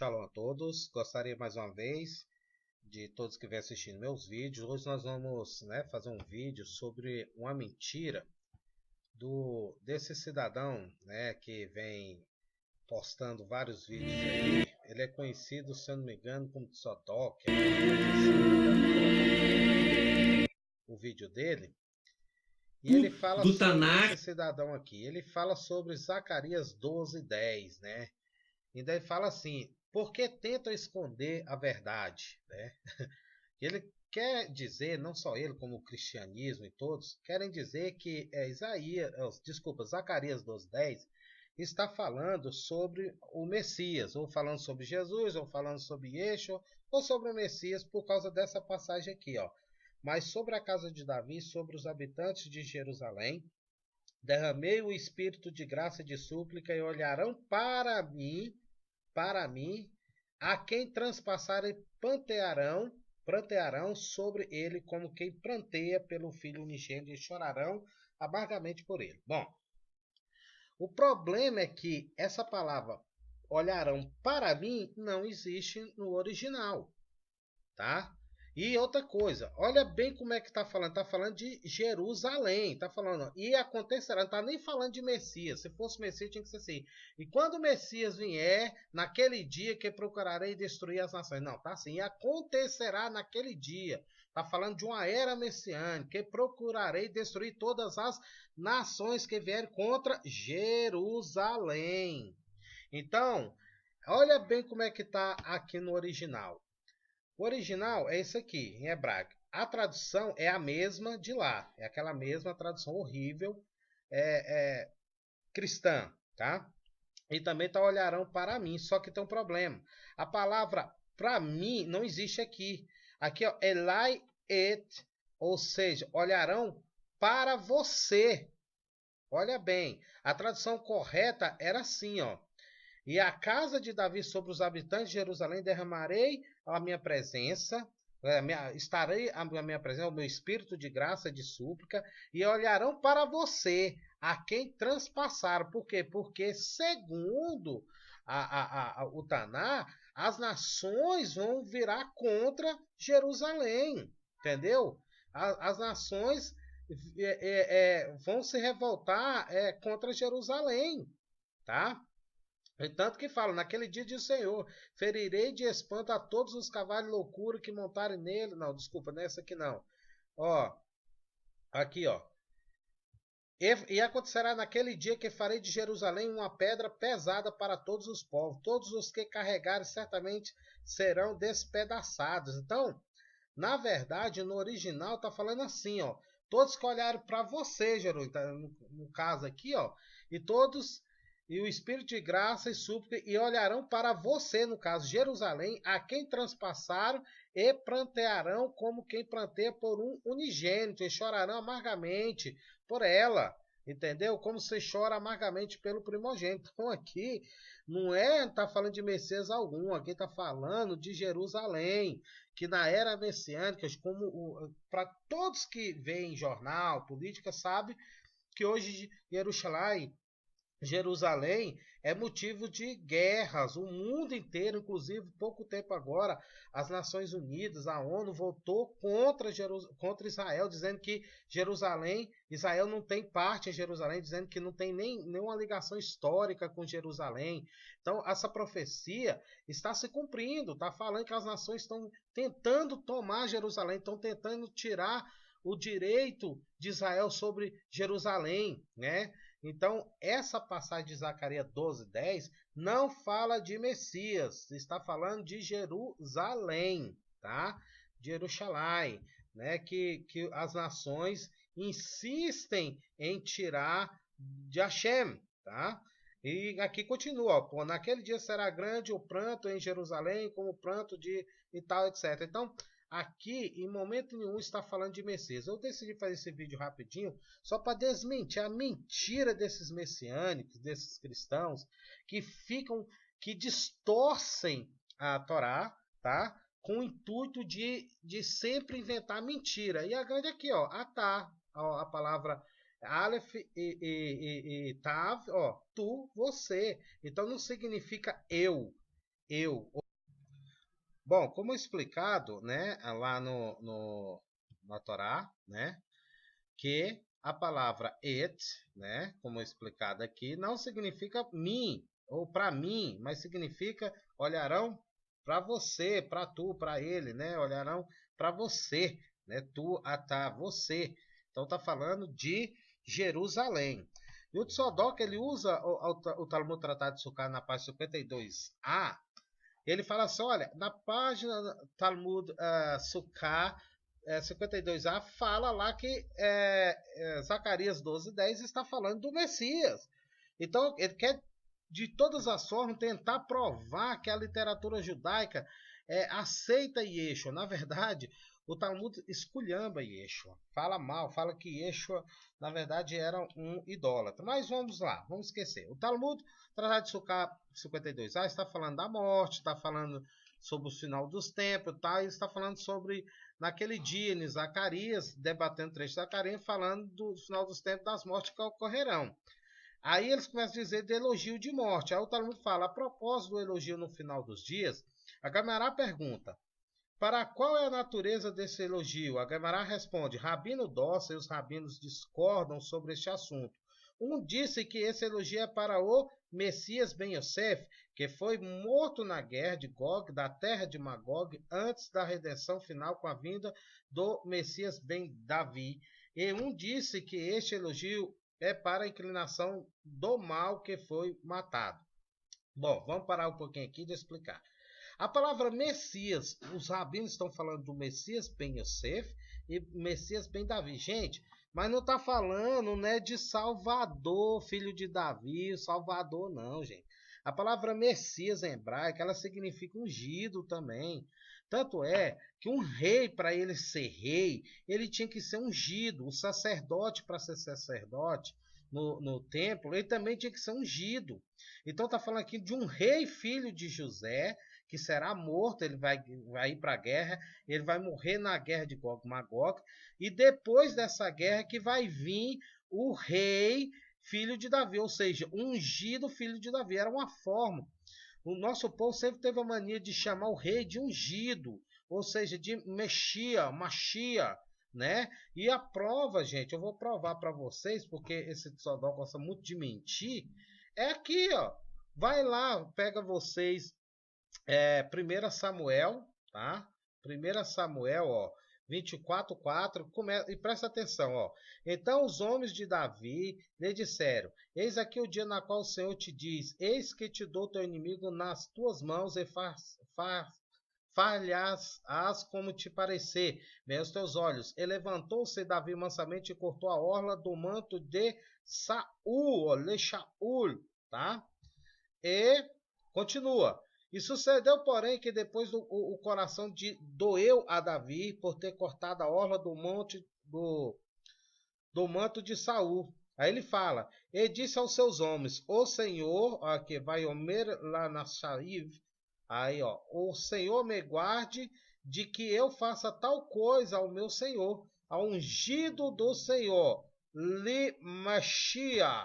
Shalom a todos. Gostaria mais uma vez de todos que vêm assistindo meus vídeos. Hoje nós vamos, fazer um vídeo sobre uma mentira desse cidadão, que vem postando vários vídeos aí. Ele é conhecido, se eu não me engano, como Tzodok. O vídeo dele. E ele fala sobre esse cidadão aqui. Ele fala sobre Zacarias 12:10, né? E daí fala assim: porque tentam esconder a verdade, né? Ele quer dizer, não só ele, como o cristianismo e todos, querem dizer que Zacarias 12:10 está falando sobre o Messias, ou falando sobre Jesus, ou falando sobre Yeshua, ou sobre o Messias, por causa dessa passagem aqui, ó. Mas sobre a casa de Davi, sobre os habitantes de Jerusalém, derramei o espírito de graça e de súplica, e olharão para mim, a quem transpassarem prantearão sobre ele como quem pranteia pelo filho unigênito, e chorarão amargamente por ele. Bom, o problema é que essa palavra olharão para mim não existe no original, tá? E outra coisa, olha bem como é que está falando. Está falando de Jerusalém. Está falando, e acontecerá. Não está nem falando de Messias. Se fosse Messias, tinha que ser assim. E quando o Messias vier, naquele dia que procurarei destruir as nações. Não, tá assim. E acontecerá naquele dia. Está falando de uma era messiânica. Que procurarei destruir todas as nações que vierem contra Jerusalém. Então, olha bem como é que está aqui no original. O original é esse aqui, em hebraico. A tradução é a mesma de lá. É aquela mesma tradução horrível cristã, tá? E também tá olharão para mim, só que tem um problema. A palavra para mim não existe aqui. Aqui, ó, Elai et, ou seja, olharão para você. Olha bem, a tradução correta era assim, ó. E a casa de Davi sobre os habitantes de Jerusalém derramarei a minha presença, estarei a minha presença, o meu espírito de graça e de súplica, e olharão para você, a quem transpassaram. Por quê? Porque segundo o Taná, as nações vão virar contra Jerusalém, entendeu? As nações vão se revoltar contra Jerusalém, tá? Tanto que fala, naquele dia diz o Senhor, ferirei de espanto a todos os cavalos de loucura que montarem nele. Não, desculpa, não é essa aqui não. Ó, aqui ó. E acontecerá naquele dia que farei de Jerusalém uma pedra pesada para todos os povos. Todos os que carregarem certamente serão despedaçados. Então, na verdade, no original está falando assim, ó. Todos que olharem para você, Jerusalém, no caso aqui, ó. E o espírito de graça e súplica, e olharão para você, no caso, Jerusalém, a quem transpassaram, e prantearão como quem pranteia por um unigênito, e chorarão amargamente por ela, entendeu? Como se chora amargamente pelo primogênito. Então aqui não está falando de Messias algum, aqui está falando de Jerusalém, que na era messiânica, como para todos que veem jornal, política, sabe que hoje Jerusalém é motivo de guerras, o mundo inteiro, inclusive pouco tempo agora, as Nações Unidas, a ONU votou contra Israel, dizendo que Israel não tem parte em Jerusalém, dizendo que não tem nenhuma ligação histórica com Jerusalém. Então, essa profecia está se cumprindo, está falando que as nações estão tentando tomar Jerusalém, estão tentando tirar o direito de Israel sobre Jerusalém, né? Então, essa passagem de Zacarias 12:10 não fala de Messias, está falando de Jerusalém, tá? Jerusalém, né? Que as nações insistem em tirar de Hashem, tá? E aqui continua, ó, naquele dia será grande o pranto em Jerusalém, como o pranto de e tal, etc. Então, aqui, em momento nenhum, está falando de Messias. Eu decidi fazer esse vídeo rapidinho, só para desmentir a mentira desses messiânicos, desses cristãos, que distorcem a Torá, tá? Com o intuito de sempre inventar mentira. E a grande aqui, ó, a palavra Aleph e Tav, ó, tu, você. Então não significa eu. eu. Bom, como explicado, né, lá na Torá, né, que a palavra et, né, como explicado aqui, não significa mim ou para mim, mas significa olharão para você, para tu, para ele, né, olharão para você, né, tu, atá, você. Então tá falando de Jerusalém. E o Tzodok, ele usa o Talmud Tratado de Sukkah na página 52a. Ele fala assim, olha, na página Talmud Sukkah 52a fala lá que Zacarias 12:10 está falando do Messias. Então ele quer de todas as formas tentar provar que a literatura judaica aceita Yeshua. Na verdade, o Talmud esculhamba Yeshua, fala mal, fala que Yeshua na verdade era um idólatra. Mas vamos lá, vamos esquecer. O Talmud Tratado de Sukkah 52a está falando da morte, está falando sobre o final dos tempos, tá? E está falando sobre naquele dia em Zacarias, debatendo o trecho de Zacarias, falando do final dos tempos, das mortes que ocorrerão. Aí eles começam a dizer de elogio de morte. Aí o Talmud fala, a propósito do elogio no final dos dias, a Gamará pergunta, para qual é a natureza desse elogio? A Gamará responde, Rabino Dossa e os rabinos discordam sobre este assunto. Um disse que esse elogio é para o Messias Ben Yosef, que foi morto na guerra de Gog, da terra de Magog, antes da redenção final com a vinda do Messias Ben Davi. E um disse que este elogio é para a inclinação do mal que foi matado. Bom, vamos parar um pouquinho aqui de explicar. A palavra Messias, os rabinos estão falando do Messias Ben Yosef e Messias Ben Davi. Gente, mas não está falando, né, de Salvador, filho de Davi, Salvador não, gente. A palavra Messias em hebraico, ela significa ungido também. Tanto é que um rei, para ele ser rei, ele tinha que ser ungido. O sacerdote, para ser sacerdote no templo, ele também tinha que ser ungido. Então está falando aqui de um rei filho de José, que será morto, ele vai ir para a guerra, ele vai morrer na guerra de Gog Magog, e depois dessa guerra que vai vir o rei filho de Davi, ou seja, ungido filho de Davi, era uma forma. O nosso povo sempre teve a mania de chamar o rei de ungido, ou seja, de Machia, né? E a prova, gente, eu vou provar para vocês, porque esse Tzodok gosta muito de mentir, é aqui, ó. Vai lá, pega vocês 1 Samuel, tá? 1 Samuel, ó, 24:4, e presta atenção, ó. Então os homens de Davi lhe disseram, eis aqui o dia na qual o Senhor te diz, eis que te dou teu inimigo nas tuas mãos e far-lhe-ás como te parecer, bem aos teus olhos. E levantou-se Davi mansamente e cortou a orla do manto de Saul, Shaul, tá? E continua. E sucedeu, porém, que depois o coração doeu a Davi por ter cortado a orla do manto de Saul. Aí ele fala, e disse aos seus homens, o Senhor, ó, que vai Omer lá na Shaiv, aí ó, o Senhor me guarde de que eu faça tal coisa ao meu Senhor, ao ungido do Senhor, Limashia,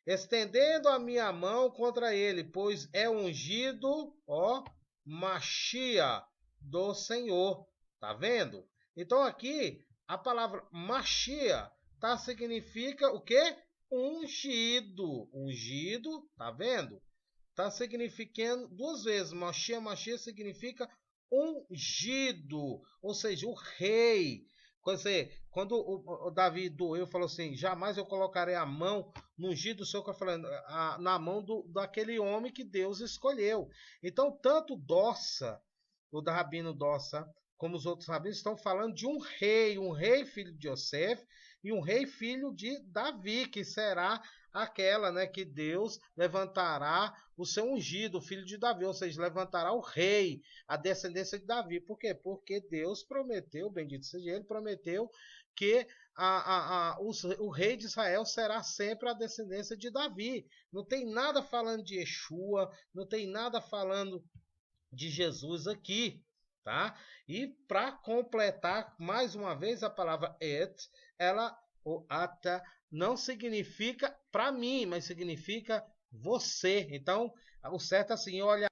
estendendo a minha mão contra ele, pois é ungido, ó, Machia do Senhor. Tá vendo? Então aqui a palavra Machia significa o quê? Ungido. Ungido, tá vendo? Tá significando duas vezes. Machia significa ungido, ou seja, o rei. Quando o Davi doeu, falou assim, jamais eu colocarei a mão no ungido do Senhor, falando, na mão daquele homem que Deus escolheu. Então, tanto Dossa, o da Rabino Dossa, como os outros rabinos, estão falando de um rei filho de Yosef, e um rei filho de Davi, que será aquela, né, que Deus levantará o seu ungido, o filho de Davi, ou seja, levantará o rei, a descendência de Davi. Por quê? Porque Deus prometeu, bendito seja ele, prometeu que o rei de Israel será sempre a descendência de Davi. Não tem nada falando de Yeshua, não tem nada falando de Jesus aqui, tá? E para completar mais uma vez a palavra et, o ata, não significa para mim, mas significa você. Então, O certo assim, olhar